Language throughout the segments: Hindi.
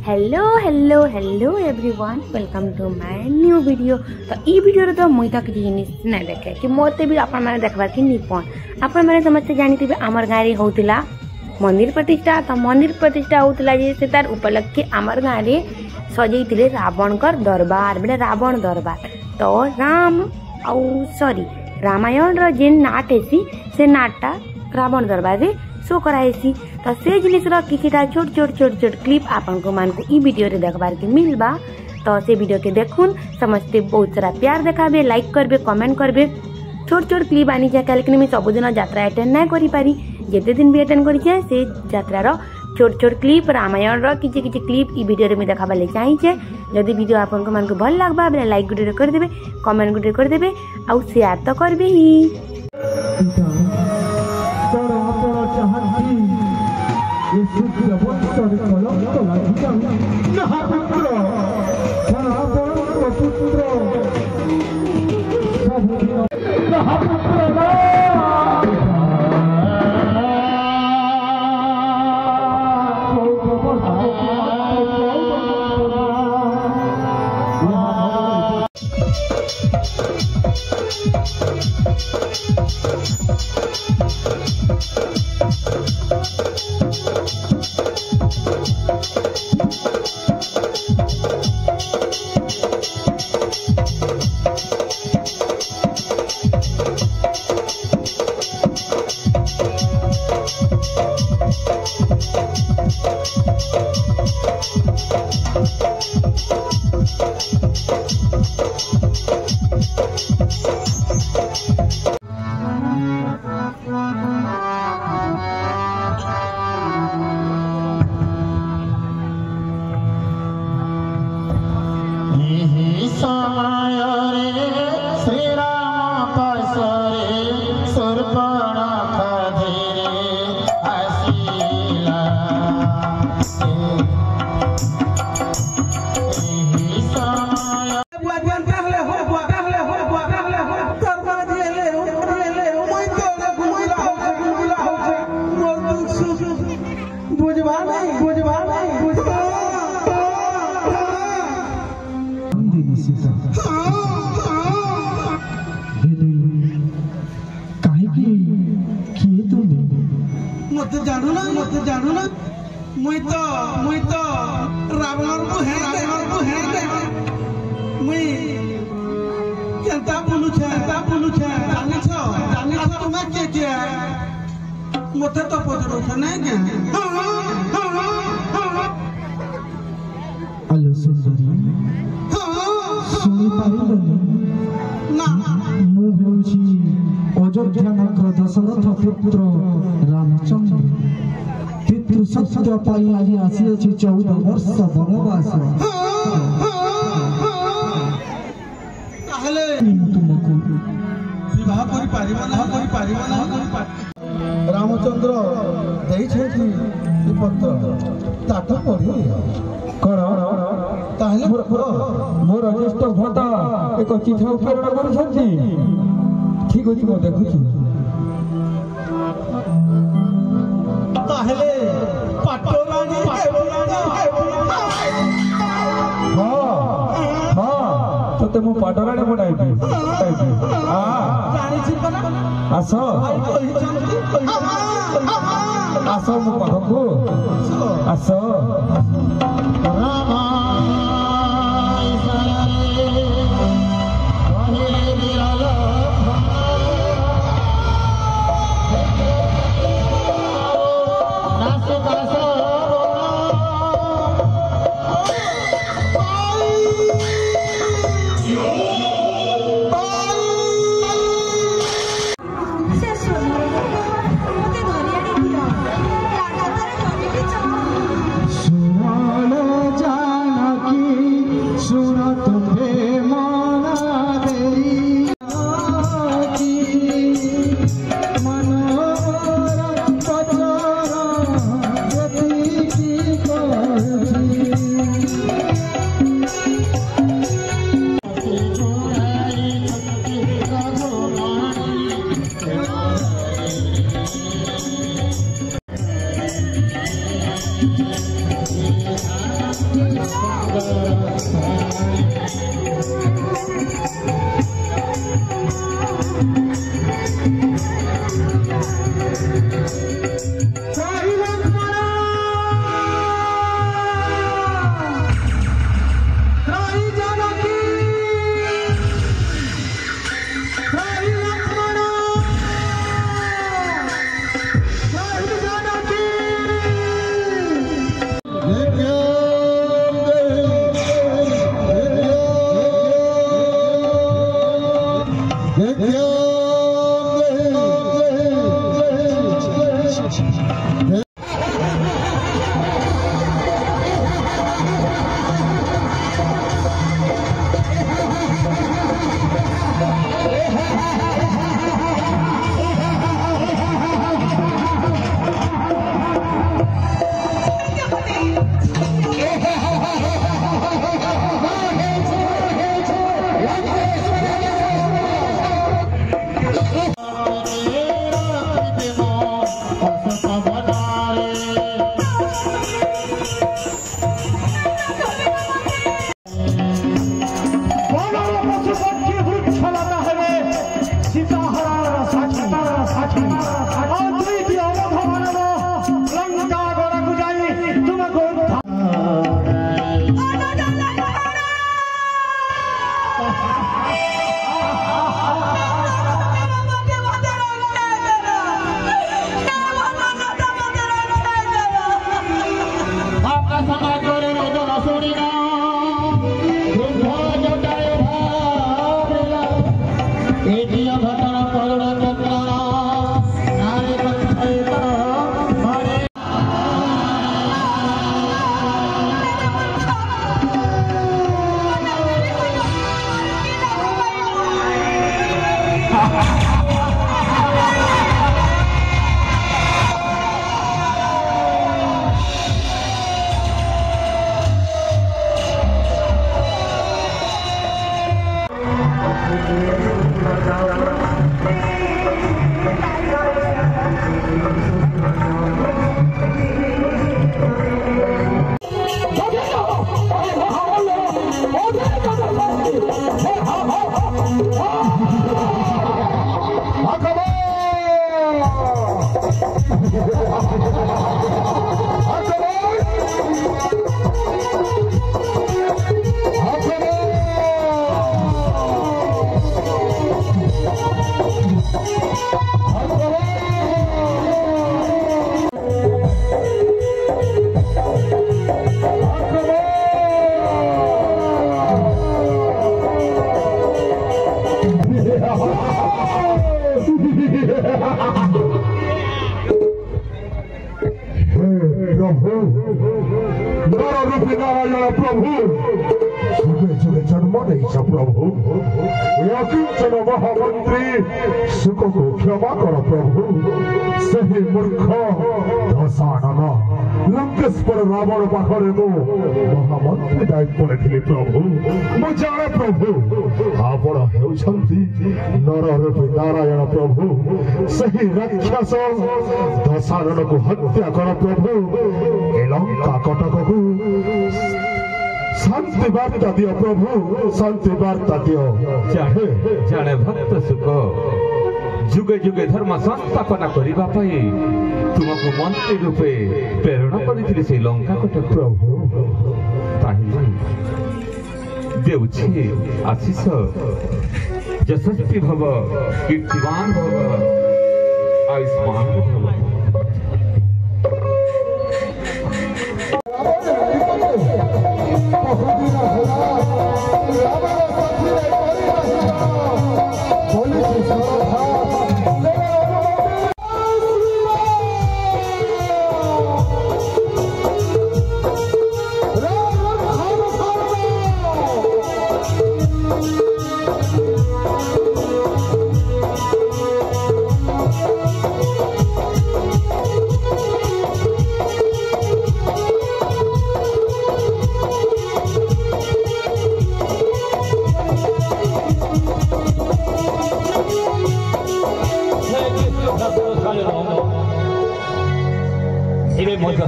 Hello hello hello everyone welcome to my new video. तो ई वीडियो तो मुई तो किसी जिनिस ना देखे कि मते भी आपण माने देखबार कि निपन आपण माने समझते जानिथिबे आमर गाँव रे होउतिला मंदिर प्रतिष्ठा। तो मंदिर प्रतिष्ठा होउतिला जे से तार उपलक्षे आमर गाँव रे सजैतिले रावण कर दरबार बेले रावण दरबार। तो राम आउ सॉरी रामायण रो जेन नाट हेसी से नाटटा रावण दरबार रे शो कराइसी। तो से जिनिस किछिटा छोट छोट क्लिप आपन को मान को ई वीडियो रे देखबार के मिलबा। तो से वीडियो के देखुन समझते बहुत सारा प्यार देखाबे, लाइक करबे, कमेंट करबे। छोट क्लिप आनी जाए कालके मैं सबुदिन यात्रा अटेंड ना करि पारी जेते दिन भी अटेंड करि जाए से यात्रार छोट क्लिप रामायण रो किछि क्लिप ई वीडियो रे मैं देखाबा ले चाहि छे। जदि वीडियो आपन को मान को भल लागबा बेले लाइक गुटे कर देबे, कमेंट गुटे कर देबे आ शेयर तो करबे ही। मत जानू ना मुई तो रावण को है मुई केनता बोलू छे जानी छ तुम्हें के मते तो पजरो छ नै के हेलो सुंदरी सुनी पारिबनी ना मु होउची अयोध्या नगर दशरथ पुत्र रामचंद्र पितृ सत्य पाई आज आसी अछि 14 वर्ष वनवास ताहले तुमको विवाह करि पारिबो ना रामचंद्र देई छथि ई पत्र ताठ पढी कण ताहले मोर ज्येष्ठ भ्राता एक चिठा प्रेरण करुछथि। ठीक अछि मो देखुछि ताहले पाटोरानी हाँ तो मु पाटराणी बनाइबी जानि छी पना आस आस मो पाखकु आस सुन जानकी रावण पाखरे मु महामंत्री दायित्व रखिली प्रभु मु जाने प्रभु आपण हेउछंती नररूपी नारायण प्रभु सही राक्षस दशानन को हत्या कर प्रभु ए लंका कटक को शांति वार्ता दियो प्रभु शांति वार्ता दियो जाने भक्त सुख जुगे जुगे धर्म संस्थापना करिबा पई तुमको मंत्री रूपे प्रेरणा करिथिले से लंका कटक प्रभु ताहि देउछि आशीष यशस्वी भव कीर्तिवान भव आयुष्मान भव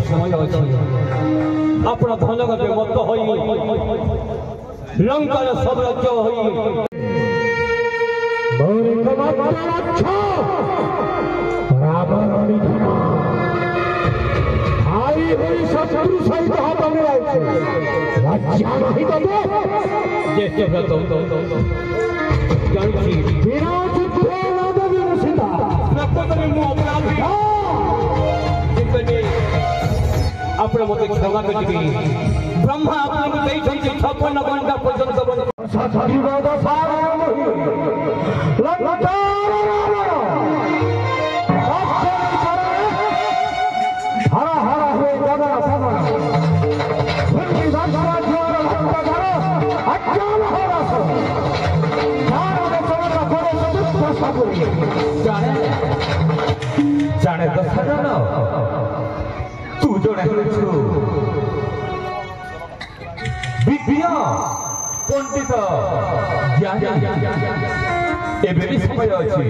समय अपना धनगते मत होई लंका सब राज्य होई एकमात्र रावण निधन भाई हुई शत्रु सहित हाथ में राज्य नहीं दबे अपने मत क्षमा कर ब्रह्मा आपको 56 घंटा पर्यंत हरा हरा हुए दादा जाने दशरथ तू जड़े विज्ञ पंडित ज्ञानी एबेली समय अछि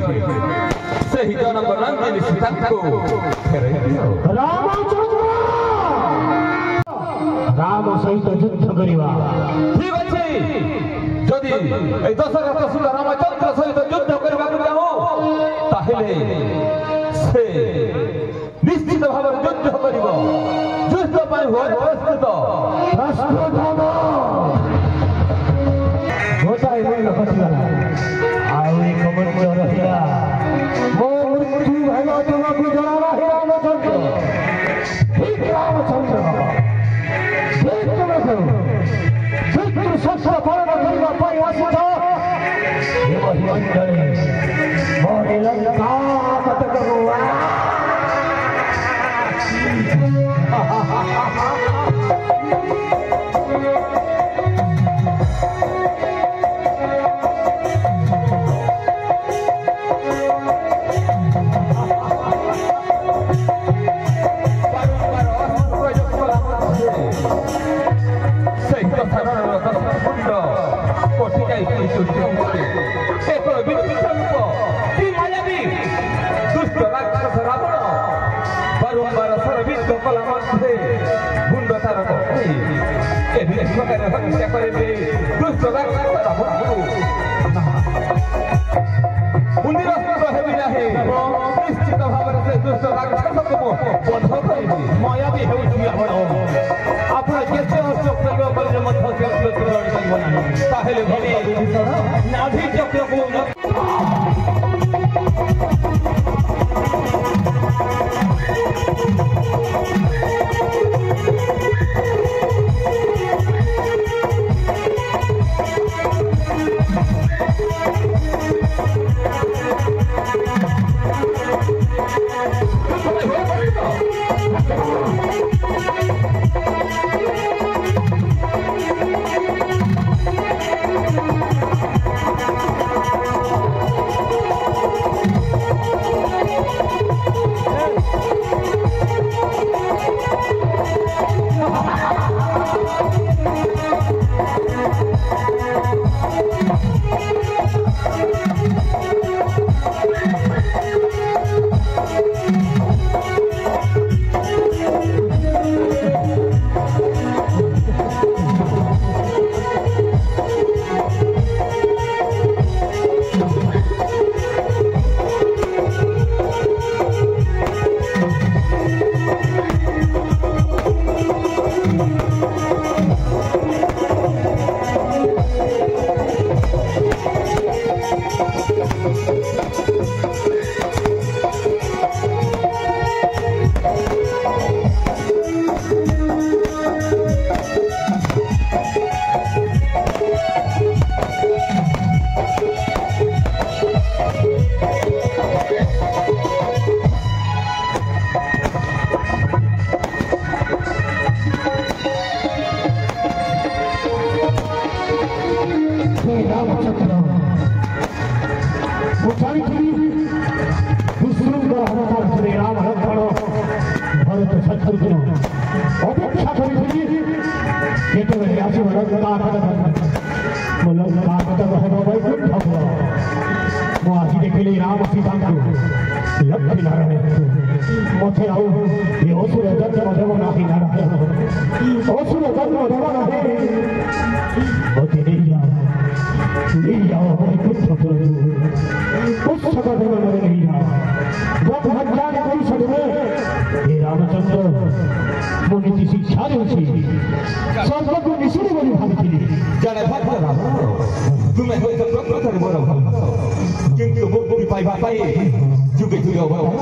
सही जनक नंदिनी सीता को फेरै दियो राम सहित युद्ध करिवा ठीक अछि जदि ए दशरथ सुत रामचंद्र सहित युद्ध करबा चाहो ताहेले से निश्चित भाव युद्ध करिब युद्ध पाई हो प्रस्तुत गोटाए मन खसिगला आउ एक मंच रहिला मो मृत्यु भला तुमको जणावा हे रामचंद्र ठीक रामचंद्र देख तुमको शत्रु शस्त्र पालन करिवा पाई आसित ये वही अंजलि मोरे लंका मत करो Oh, देने वाले नहीं रहा। ब्रह्म ज्ञान परिषद में हे रामचंद्र मुझे की शिक्षा देছি सर्वज्ञ निश्चय বলে ভাবছিলি জানে ভক্ত রাম তুমি হয়তো প্রকৃতরে বড় ভক্ত কিন্তু মুক্তি পাইবা পাই যুগে যুগে অবহেলা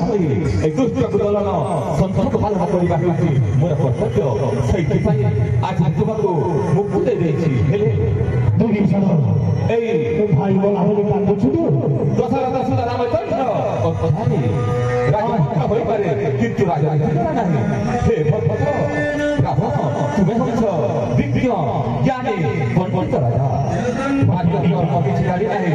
এই দুষ্টকে দলন সন্তকে পালন করিবা হেউছি মোর কর্তব্য সেইଥିପାଇଁ আজ তোমাকে মুক্তি ଦେଇছি হেলে দুই শত এই ভাই বলা হলে কাঁদছো তো দশরথ সুন্দর রামচন্দ্র অধ্যায়ী রাজা হইপারে কিন্তু রাজা ନାହିଁ হে ভক্ত রাবণ তুমি হচ্ছ বিজ্ঞ জ্ঞানী পণ্ডিত রাজা ভাগ্য কর্ম কিছু জানি ନାହିଁ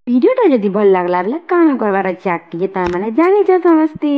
ভিডিওটা যদি ভাল লাগলা কাম করবার আছে আঁকি যে তার মানে জানিছ সমস্তে।